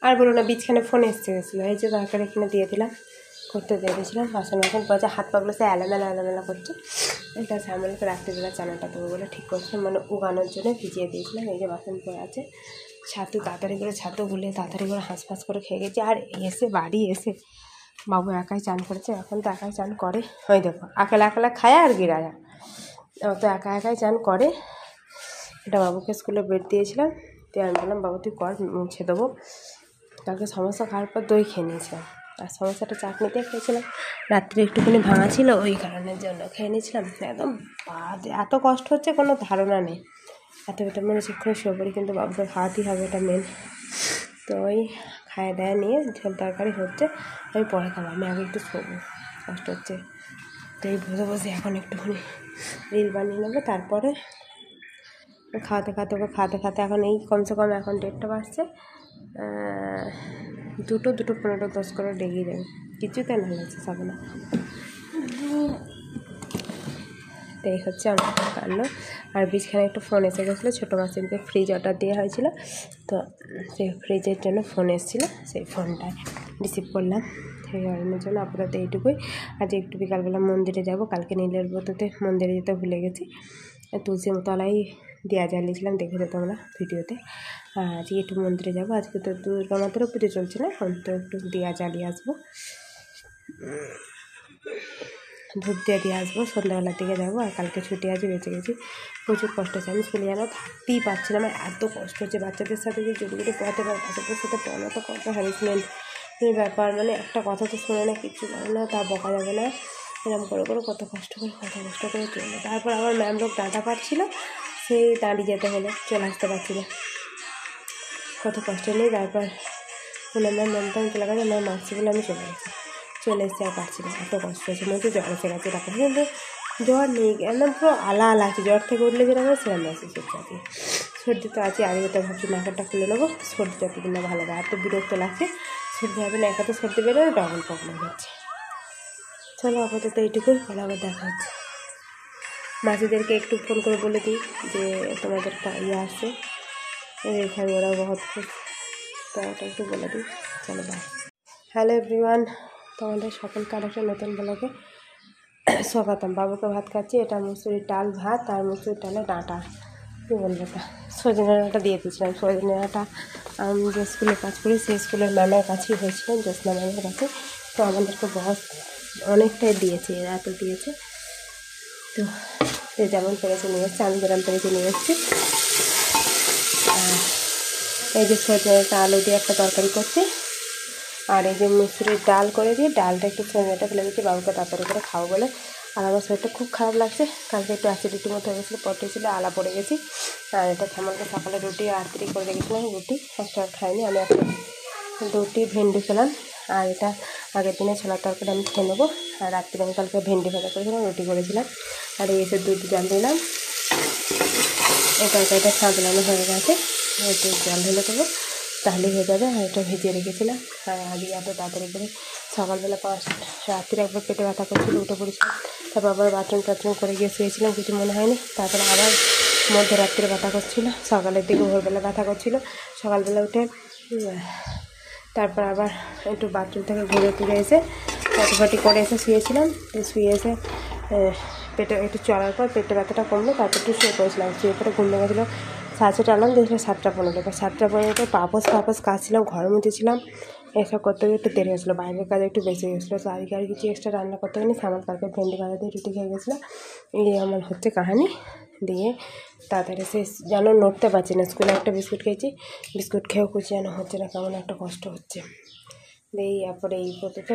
আর বলো না, বিছখানে ফোন এসেছিলো, এই যে তরকারি কিনে দিয়ে দিলাম, করতে দিয়ে দিয়েছিলাম। বাসন বাসন পচা, হাত পাগুলো সে এলোমেলা করছে। এটা শ্যামলকে রাত্রিবেলা চানাটা দেবো বলে ঠিক করছিলাম, মানে উগানোর জন্য ভিজিয়ে দিয়েছিলাম। এই যে বাসন পড়ে আছে, ছাতু তাড়াতাড়ি করে ছাতু গুলে তাড়াতাড়ি করে হাঁস করে খেয়ে গেছি। আর এসে বাড়ি এসে বাবু একাই চান করেছে, এখন তো একাই চান করে। ওই দেখো একলা খায় আর গিরায়া, ও তো একাই চান করে। এটা বাবুকে স্কুলে বেড দিয়েছিলাম, দিয়ে আমি বললাম বাবু তুই কর, মুছে দেবো। কালকে সমস্যা খাওয়ার পর দই খেয়ে নিয়েছিলাম, আর সমস্যাটা চাটনি দিয়ে খেয়েছিলাম। রাত্রে একটুখানি ভাঙা ছিল, ওই কারণের জন্য খেয়ে নিয়েছিলাম। একদম বাজে, এত কষ্ট হচ্ছে কোনো ধারণা নেই। এত ভেতর মনে শিক্ষণ শুয়ে পড়ি, কিন্তু বাবুকে খাওয়াতেই হবে, এটা মেন। তো ওই খাওয়া দাওয়া নিয়ে ঝোল তরকারি হচ্ছে, আমি পরে খাবো, আমি আগে একটু শোবো, কষ্ট হচ্ছে। তো এই বসে এখন একটুখানি রিল বানিয়ে নেবো, তারপরে খাওয়াতে এখন এই কমসে কম এখন 1:30 বাজছে, 2 15 10 করে লেগে যাবে, কিছুতে না লাগছে যাবে না। তো এই হচ্ছে আমার কাণ্ড। আর বিছখানে একটু ফোন এসে গেছিলো, ছোটো মাসিমকে ফ্রিজ অর্ডার দেওয়া হয়েছিল, তো সেই ফ্রিজের জন্য ফোন এসেছিলো, সেই ফোনটায় রিসিভ করলাম। সেই কারণের জন্য আপাতত এইটুকুই। আজ একটু বিকালবেলা মন্দিরে যাব, কালকে নীলের ব্রততে মন্দিরে যেতে ভুলে গেছি। তুলসী তলায় দেওয়া জ্বালিয়েছিলাম, দেখেছো তোমরা ভিডিওতে। আজকে একটু মন্দিরে যাবো, আজকে তো দুর্গা মাতারও পুজো চলছে না, তো একটু দেওয়া জ্বালিয়ে আসবো, ধূপ দিয়ে আসবো, সন্ধ্যাবেলার দিকে যাবো। আর কালকে ছুটি আছে, বেঁচে গেছি। প্রচুর কষ্ট হচ্ছে, আমি স্কুলে যেন থাকতেই পারছি না, আমার এত কষ্ট হচ্ছে। বাচ্চাদের সাথে যে জড়িয়ে পড়াতে পারে, বাচ্চাদের সাথে পড়ানো তো কত হ্যারাসমেন্ট ব্যাপার, মানে একটা কথা তো শুনে না, কিছু করে না, তা বকা যাবে না, এরকম করে কত কষ্ট করে চলবে। তারপর আবার ম্যাম লোক ডাঁটা পাচ্ছিলো, সেই দাঁড়িয়ে যেতে হলো, চলে আসতে পারছি না, কত কষ্ট নেই। তারপর ম্যামটা আমি চলে গেছে, ম্যাম আসছি বলে আমি চলে এসেছি, আর পারছি না, এত কষ্ট হচ্ছে। মনে হচ্ছে জ্বর এসে গেছে, এরকম, কিন্তু জ্বর নেই, একদম পুরো আলা আছে, জ্বর থেকে উঠলে যেরকম হয় সেরকম আছে, আছে। সর্দি তো আছে, আগে তো ভাবছি নাকারটা খুলে নেবো, সর্দিটা কিন্তু ভালো লাগে, এত বিরক্ত লাগছে, সর্দি হবে না, একা তো সর্দি বেরোয়, ডবল প্রবলেম হচ্ছে। চলো আপাতত এইটুকুই, ভালো আবার দেখা হচ্ছে। মাসিদেরকে একটু ফোন করে বলে দিই যে তোমাদের ইয়ে আসছে, এখানে ওরা বহুত খুব, তো ওটা একটু বলে দিই। চলো বাই। হ্যালো এভরিওয়ান, তোমাদের সকলকে আর একটা নতুন ব্লগে স্বাগতম। বাবুকে ভাত খাচ্ছি, এটা মুসুরির ডাল ভাত, আর মুসুরির ডালে ডাঁটা, কী বলবো, এটা সজনে ডাঁটা দিয়ে দিয়েছিলাম। সজনে ডাঁটা আমি যে স্কুলে কাজ করি সেই স্কুলের ম্যামের কাছেই হয়েছিলাম, জ্যোৎস্না ম্যামের কাছে, তো আমাদেরকে অনেকটাই দিয়েছে, এরা এত দিয়েছে, তো সে যেমন পেরেছে নিয়ে এসছে, আমি যেরকম পেরেছি নিয়ে এসছি। এই যে সজনেটা আলু দিয়ে একটা তরকারি করছি, আর এই যে মুসুরির ডাল করে দিয়ে ডালটা একটু সজনেটা ফেলে দিচ্ছি বাবুকে তাড়াতাড়ি করে খাবো বলে। আর আমার শরীরটা খুব খারাপ লাগছে, কালকে একটু অ্যাসিডিটির মতো হয়ে গেছিলো, পটি ছিল, আলা পড়ে গেছি। আর এটা শ্যামলকে সকালে রুটি আর্তিরি করে রেখেছিলাম, রুটি একটা খাইনি, আমি একটা রুটি ভেন্ডি খেলাম। আর এটা আগের দিনে ছোলার তরকারি আমি খেয়ে নেবো। আর রাত্রিরে আমি কালকে ভেন্ডি ভাজা করেছিলাম, রুটি করেছিলাম। আর এই এসে দুধ জাল দিলাম, এই তরকারিটা সাঁতলানো হয়ে গেছে, একটু জল ঢেলে দেবো, তাহলেই হয়ে যাবে। আর এটা ভিজিয়ে রেখেছিলাম, আর আজকে এত তাড়াতাড়ি করে সকালবেলা রাত্রিরে একবার পেটে ব্যথা করছিল, উঠে পড়েছিলাম, তারপর আবার বাথরুম করে গিয়ে শুয়েছিলাম, কিছু মনে হয়নি। তারপরে আবার মধ্যরাত্রে ব্যথা করছিল, সকালের দিকে ভোরবেলা ব্যথা করছিল, সকালবেলা উঠে তারপর আবার একটু বাথরুম থেকে ঘুরে এসে ফাটি করে এসে শুয়েছিলাম। শুয়ে এসে পেটে একটু চলার পর পেটে ব্যথাটা কমলো, তারপর একটু শুয়ে পড়েছিলাম, শুয়ে পরে ঘুম গেছিলো। 7:30 আলাম, দেখছিলাম 7:15, এবার 7:15 পাপস কাজছিলাম, ঘর মুছেছিলাম, এসব করতে একটু দেরি হয়েছিলো, বাইরের কাজে একটু বেশি গেছিলো। তো আজকে আর কিছু এক্সট্রা রান্না করতে হয়নি, আমার কালকে ভেন্ডি ভাজা দিয়ে রুটি খেয়ে গেছিলো। এই আমার হচ্ছে কাহানি দিয়ে তাড়াতাড়ি সে যেন নড়তে পারছি না। স্কুলে একটা বিস্কুট খেয়েছি, বিস্কুট খেয়েও কিছু যেন হচ্ছে না, কেমন একটা কষ্ট হচ্ছে। এই তারপরে এই প্রতিটা